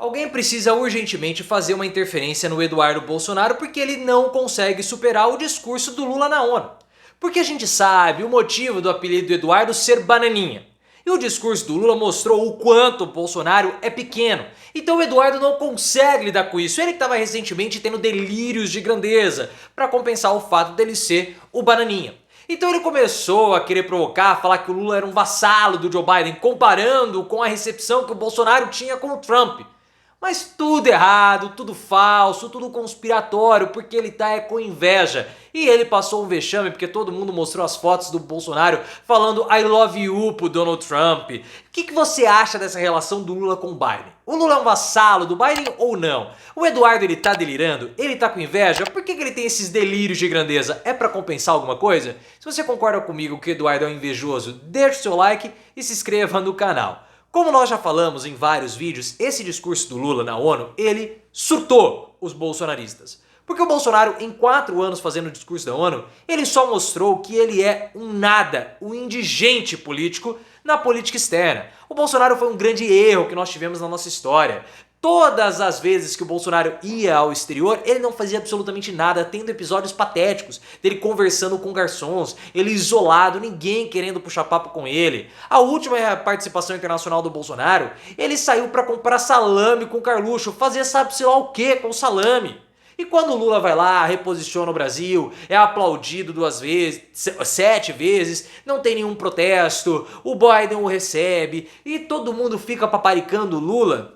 Alguém precisa urgentemente fazer uma interferência no Eduardo Bolsonaro porque ele não consegue superar o discurso do Lula na ONU. Porque a gente sabe o motivo do apelido do Eduardo ser bananinha. E o discurso do Lula mostrou o quanto o Bolsonaro é pequeno. Então o Eduardo não consegue lidar com isso. Ele que estava recentemente tendo delírios de grandeza para compensar o fato dele ser o bananinha. Então ele começou a querer provocar, falar que o Lula era um vassalo do Joe Biden, comparando com a recepção que o Bolsonaro tinha com o Trump. Mas tudo errado, tudo falso, tudo conspiratório, porque ele tá com inveja. E ele passou um vexame porque todo mundo mostrou as fotos do Bolsonaro falando I love you pro Donald Trump. O que você acha dessa relação do Lula com o Biden? O Lula é um vassalo do Biden ou não? O Eduardo ele tá delirando? Ele tá com inveja? Por que ele tem esses delírios de grandeza? É pra compensar alguma coisa? Se você concorda comigo que o Eduardo é um invejoso, deixa o seu like e se inscreva no canal. Como nós já falamos em vários vídeos, esse discurso do Lula na ONU, ele surtou os bolsonaristas. Porque o Bolsonaro, em 4 anos fazendo o discurso da ONU, ele só mostrou que ele é um nada, um indigente político na política externa. O Bolsonaro foi um grande erro que nós tivemos na nossa história. Todas as vezes que o Bolsonaro ia ao exterior, ele não fazia absolutamente nada, tendo episódios patéticos dele conversando com garçons, ele isolado, ninguém querendo puxar papo com ele. A última participação internacional do Bolsonaro, ele saiu para comprar salame com Carluxo, fazer sabe-se lá o que com salame. E quando o Lula vai lá, reposiciona o Brasil, é aplaudido 2 vezes, 7 vezes, não tem nenhum protesto, o Biden o recebe e todo mundo fica paparicando o Lula.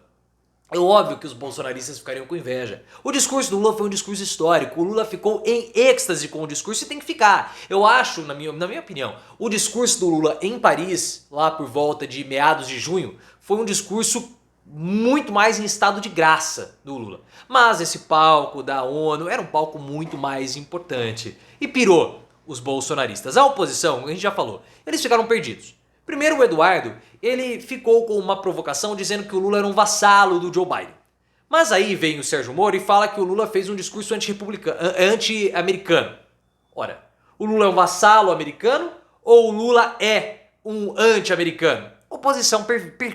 É óbvio que os bolsonaristas ficariam com inveja. O discurso do Lula foi um discurso histórico. O Lula ficou em êxtase com o discurso e tem que ficar. Eu acho, na minha opinião, o discurso do Lula em Paris, lá por volta de meados de junho, foi um discurso muito mais em estado de graça do Lula. Mas esse palco da ONU era um palco muito mais importante. E pirou os bolsonaristas. A oposição, a gente já falou, eles ficaram perdidos. Primeiro o Eduardo, ele ficou com uma provocação dizendo que o Lula era um vassalo do Joe Biden. Mas aí vem o Sérgio Moro e fala que o Lula fez um discurso anti-americano. Ora, o Lula é um vassalo americano ou o Lula é um anti-americano? Oposição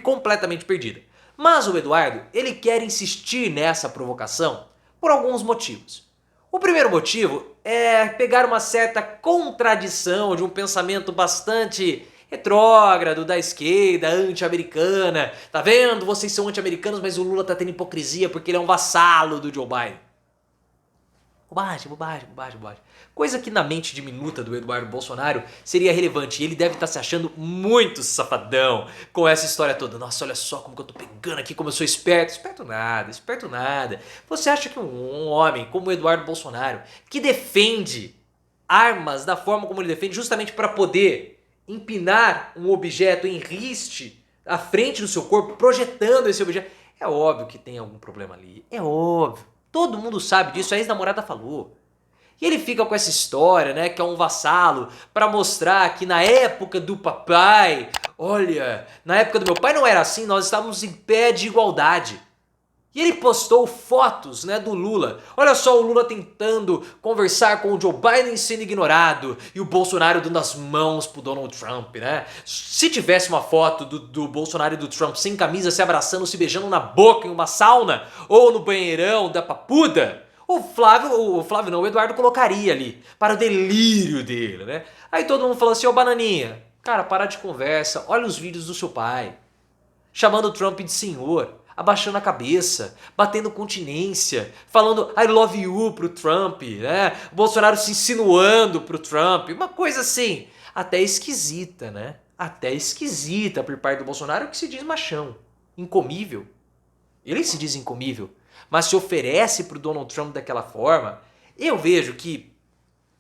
completamente perdida. Mas o Eduardo, ele quer insistir nessa provocação por alguns motivos. O primeiro motivo é pegar uma certa contradição de um pensamento bastante retrógrado da esquerda, anti-americana. Tá vendo? Vocês são anti-americanos, mas o Lula tá tendo hipocrisia porque ele é um vassalo do Joe Biden. Bobagem. Coisa que na mente diminuta do Eduardo Bolsonaro seria relevante. E ele deve estar se achando muito safadão com essa história toda. Nossa, olha só como que eu tô pegando aqui, como eu sou esperto. Esperto nada. Você acha que um homem como o Eduardo Bolsonaro, que defende armas da forma como ele defende, justamente para poder empinar um objeto em riste à frente do seu corpo, projetando esse objeto, é óbvio que tem algum problema ali. É óbvio. Todo mundo sabe disso, a ex-namorada falou. E ele fica com essa história, né, que é um vassalo, pra mostrar que na época do papai, olha, na época do meu pai não era assim, nós estávamos em pé de igualdade. E ele postou fotos, né, do Lula. Olha só o Lula tentando conversar com o Joe Biden sendo ignorado e o Bolsonaro dando as mãos pro Donald Trump, né? Se tivesse uma foto do Bolsonaro e do Trump sem camisa, se abraçando, se beijando na boca em uma sauna ou no banheirão da papuda, o Eduardo colocaria ali para o delírio dele, né? Aí todo mundo falou assim, ô Bananinha, cara, para de conversa, olha os vídeos do seu pai, chamando o Trump de senhor, abaixando a cabeça, batendo continência, falando I love you pro Trump, né? O Bolsonaro se insinuando pro Trump, uma coisa assim, até esquisita, né? Até esquisita por parte do Bolsonaro, que se diz machão, incomível. Ele se diz incomível, mas se oferece pro Donald Trump daquela forma. Eu vejo que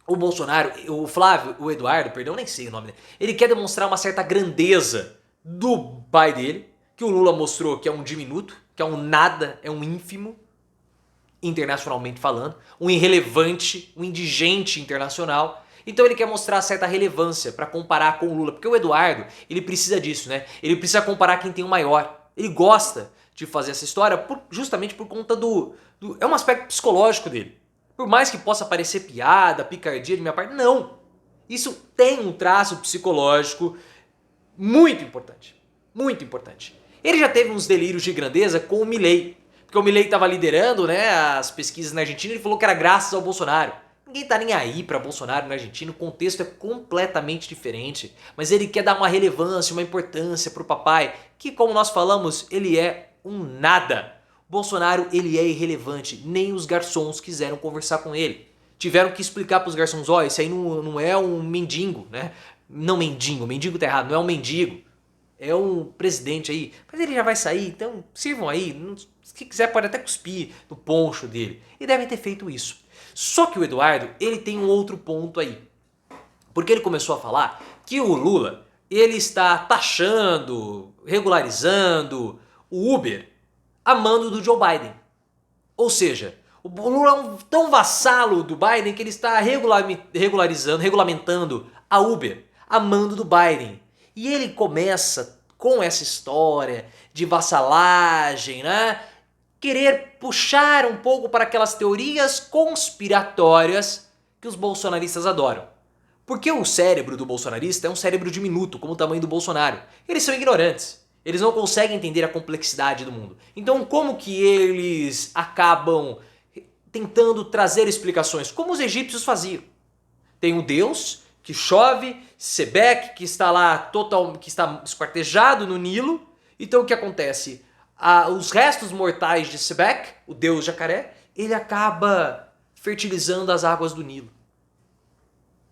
o Bolsonaro, o Eduardo, perdão, nem sei o nome dele, ele quer demonstrar uma certa grandeza do pai dele, que o Lula mostrou que é um diminuto, que é um nada, é um ínfimo, internacionalmente falando, um irrelevante, um indigente internacional. Então ele quer mostrar certa relevância para comparar com o Lula, porque o Eduardo, ele precisa disso, né? Ele precisa comparar quem tem o maior. Ele gosta de fazer essa história justamente por conta é um aspecto psicológico dele. Por mais que possa parecer piada, picardia de minha parte, não. Isso tem um traço psicológico muito importante. Muito importante. Ele já teve uns delírios de grandeza com o Milei. porque o Milei estava liderando, né, as pesquisas na Argentina, ele falou que era graças ao Bolsonaro. Ninguém tá nem aí para Bolsonaro na Argentina, o contexto é completamente diferente. Mas ele quer dar uma relevância, uma importância pro papai, que como nós falamos, ele é um nada. Bolsonaro, ele é irrelevante, nem os garçons quiseram conversar com ele. Tiveram que explicar pros garçons, ó, esse aí não é um mendigo, né? Não mendigo tá errado, não é um mendigo. É um presidente aí, mas ele já vai sair, então sirvam aí, se quiser pode até cuspir no poncho dele. E devem ter feito isso. Só que o Eduardo, ele tem um outro ponto aí. Porque ele começou a falar que o Lula, ele está taxando, regularizando o Uber a mando do Joe Biden. Ou seja, o Lula é um tão vassalo do Biden que ele está regulamentando a Uber a mando do Biden. E ele começa com essa história de vassalagem, né? Querer puxar um pouco para aquelas teorias conspiratórias que os bolsonaristas adoram. Porque o cérebro do bolsonarista é um cérebro diminuto, como o tamanho do Bolsonaro. Eles são ignorantes. Eles não conseguem entender a complexidade do mundo. Então como que eles acabam tentando trazer explicações? Como os egípcios faziam. Tem um deus que chove, Sebek, que está lá que está esquartejado no Nilo. Então o que acontece? Os restos mortais de Sebek, o deus jacaré, ele acaba fertilizando as águas do Nilo.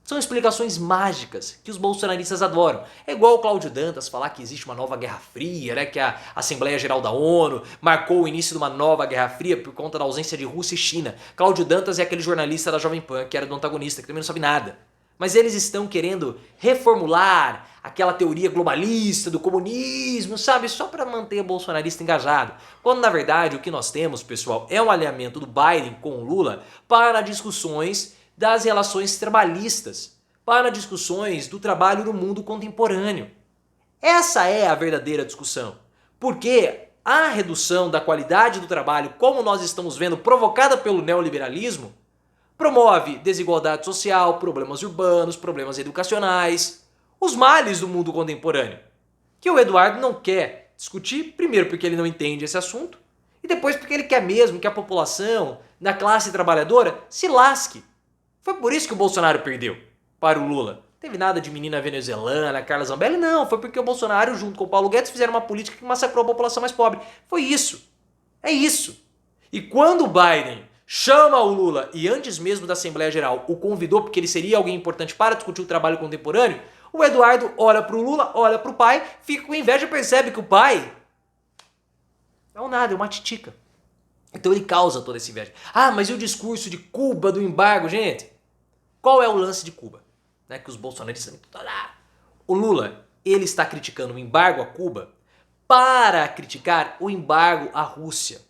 São explicações mágicas que os bolsonaristas adoram. É igual o Cláudio Dantas falar que existe uma nova Guerra Fria, né? Que a Assembleia Geral da ONU marcou o início de uma nova Guerra Fria por conta da ausência de Rússia e China. Cláudio Dantas é aquele jornalista da Jovem Pan que era do antagonista, que também não sabe nada. Mas eles estão querendo reformular aquela teoria globalista do comunismo, sabe? Só para manter o bolsonarista engajado. Quando na verdade o que nós temos, pessoal, é um alinhamento do Biden com o Lula para discussões das relações trabalhistas, para discussões do trabalho no mundo contemporâneo. Essa é a verdadeira discussão. Porque a redução da qualidade do trabalho, como nós estamos vendo, provocada pelo neoliberalismo, promove desigualdade social, problemas urbanos, problemas educacionais, os males do mundo contemporâneo, que o Eduardo não quer discutir, primeiro porque ele não entende esse assunto, e depois porque ele quer mesmo que a população, da classe trabalhadora, se lasque. Foi por isso que o Bolsonaro perdeu para o Lula. Não teve nada de menina venezuelana, Carla Zambelli, não. Foi porque o Bolsonaro, junto com o Paulo Guedes, fizeram uma política que massacrou a população mais pobre. Foi isso. É isso. E quando o Biden chama o Lula e antes mesmo da Assembleia Geral o convidou porque ele seria alguém importante para discutir o trabalho contemporâneo, o Eduardo olha para o Lula, olha para o pai, fica com inveja e percebe que o pai é um nada, é uma titica. Então ele causa toda essa inveja. Ah, mas e o discurso de Cuba, do embargo, gente? Qual é o lance de Cuba? Né, que os bolsonaristas... O Lula, ele está criticando o embargo a Cuba para criticar o embargo à Rússia.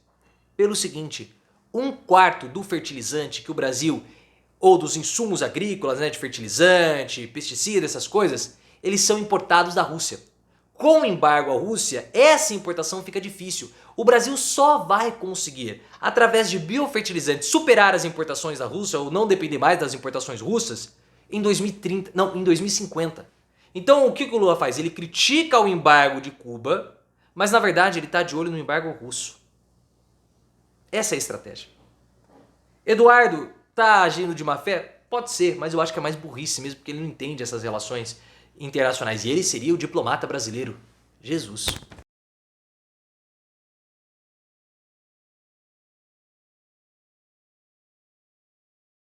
Pelo seguinte, 1/4 do fertilizante que o Brasil, ou dos insumos agrícolas, né, de fertilizante, pesticida, essas coisas, eles são importados da Rússia. Com o embargo à Rússia, essa importação fica difícil. O Brasil só vai conseguir, através de biofertilizantes, superar as importações da Rússia ou não depender mais das importações russas em 2030, não, em 2050. Então o que o Lula faz? Ele critica o embargo de Cuba, mas na verdade ele está de olho no embargo russo. Essa é a estratégia. Eduardo está agindo de má fé? Pode ser, mas eu acho que é mais burrice mesmo, porque ele não entende essas relações internacionais. E ele seria o diplomata brasileiro. Jesus.